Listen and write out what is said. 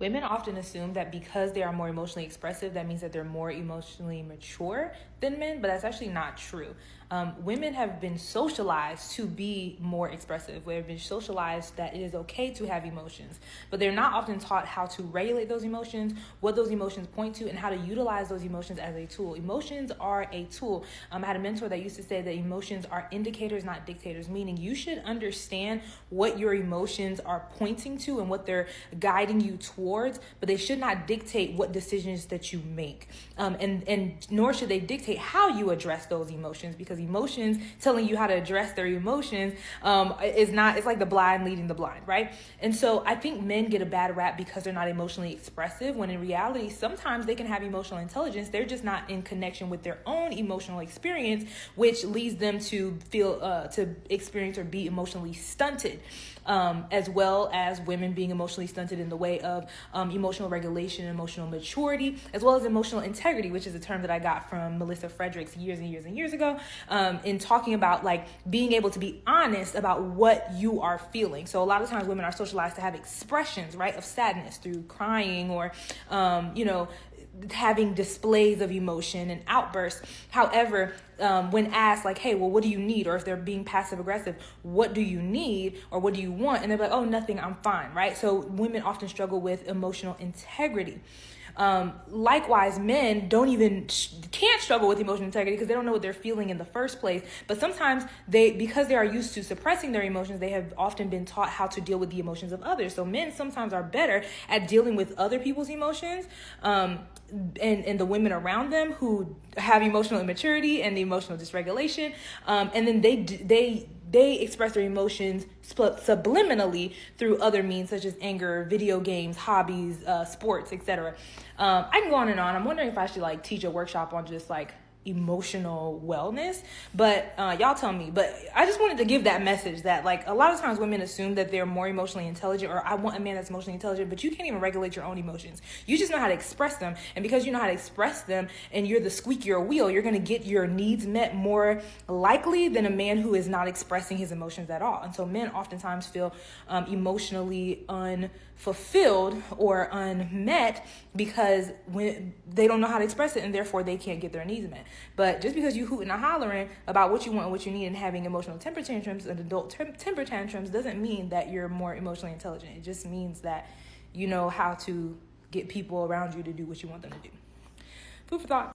Women often assume that because they are more emotionally expressive, that means that they're more emotionally mature than men, but that's actually not true. Women have been socialized to be more expressive. They've been socialized that it is okay to have emotions, but they're not often taught how to regulate those emotions, what those emotions point to, and how to utilize those emotions as a tool. Emotions are a tool. I had a mentor that used to say that emotions are indicators, not dictators, meaning you should understand what your emotions are pointing to and what they're guiding you towards, but they should not dictate what decisions that you make. And nor should they dictate how you address those emotions, because emotions telling you how to address their emotions it's like the blind leading the blind, right? And so I think men get a bad rap because they're not emotionally expressive, when in reality, sometimes they can have emotional intelligence. They're just not in connection with their own emotional experience, which leads them to feel, to experience or be emotionally stunted. As well as women being emotionally stunted in the way of emotional regulation, emotional maturity, as well as emotional integrity, which is a term that I got from Melissa Fredericks years and years and years ago, in talking about like being able to be honest about what you are feeling. So a lot of times women are socialized to have expressions, right, of sadness through crying or, having displays of emotion and outbursts. However, when asked like, hey, well, what do you need? Or if they're being passive aggressive, what do you need? Or what do you want? And they're like, oh, nothing, I'm fine, right? So women often struggle with emotional integrity. Likewise, men can't struggle with emotional integrity because they don't know what they're feeling in the first place. But sometimes because they are used to suppressing their emotions, they have often been taught how to deal with the emotions of others. So men sometimes are better at dealing with other people's emotions, and the women around them who have emotional immaturity and the emotional dysregulation, and then they express their emotions subliminally through other means such as anger, video games, hobbies, sports, etc. I can go on and on. I'm wondering if I should like teach a workshop on just like emotional wellness, but y'all tell me. But I just wanted to give that message that like a lot of times women assume that they're more emotionally intelligent, or I want a man that's emotionally intelligent, but you can't even regulate your own emotions. You just know how to express them, and because you know how to express them and you're the squeakier wheel, you're going to get your needs met more likely than a man who is not expressing his emotions at all. And so men oftentimes feel emotionally unfulfilled or unmet because when they don't know how to express it, and therefore they can't get their needs met. But just because you hooting and hollering about what you want and what you need and having emotional temper tantrums and adult temper tantrums doesn't mean that you're more emotionally intelligent. It just means that you know how to get people around you to do what you want them to do. Food for thought.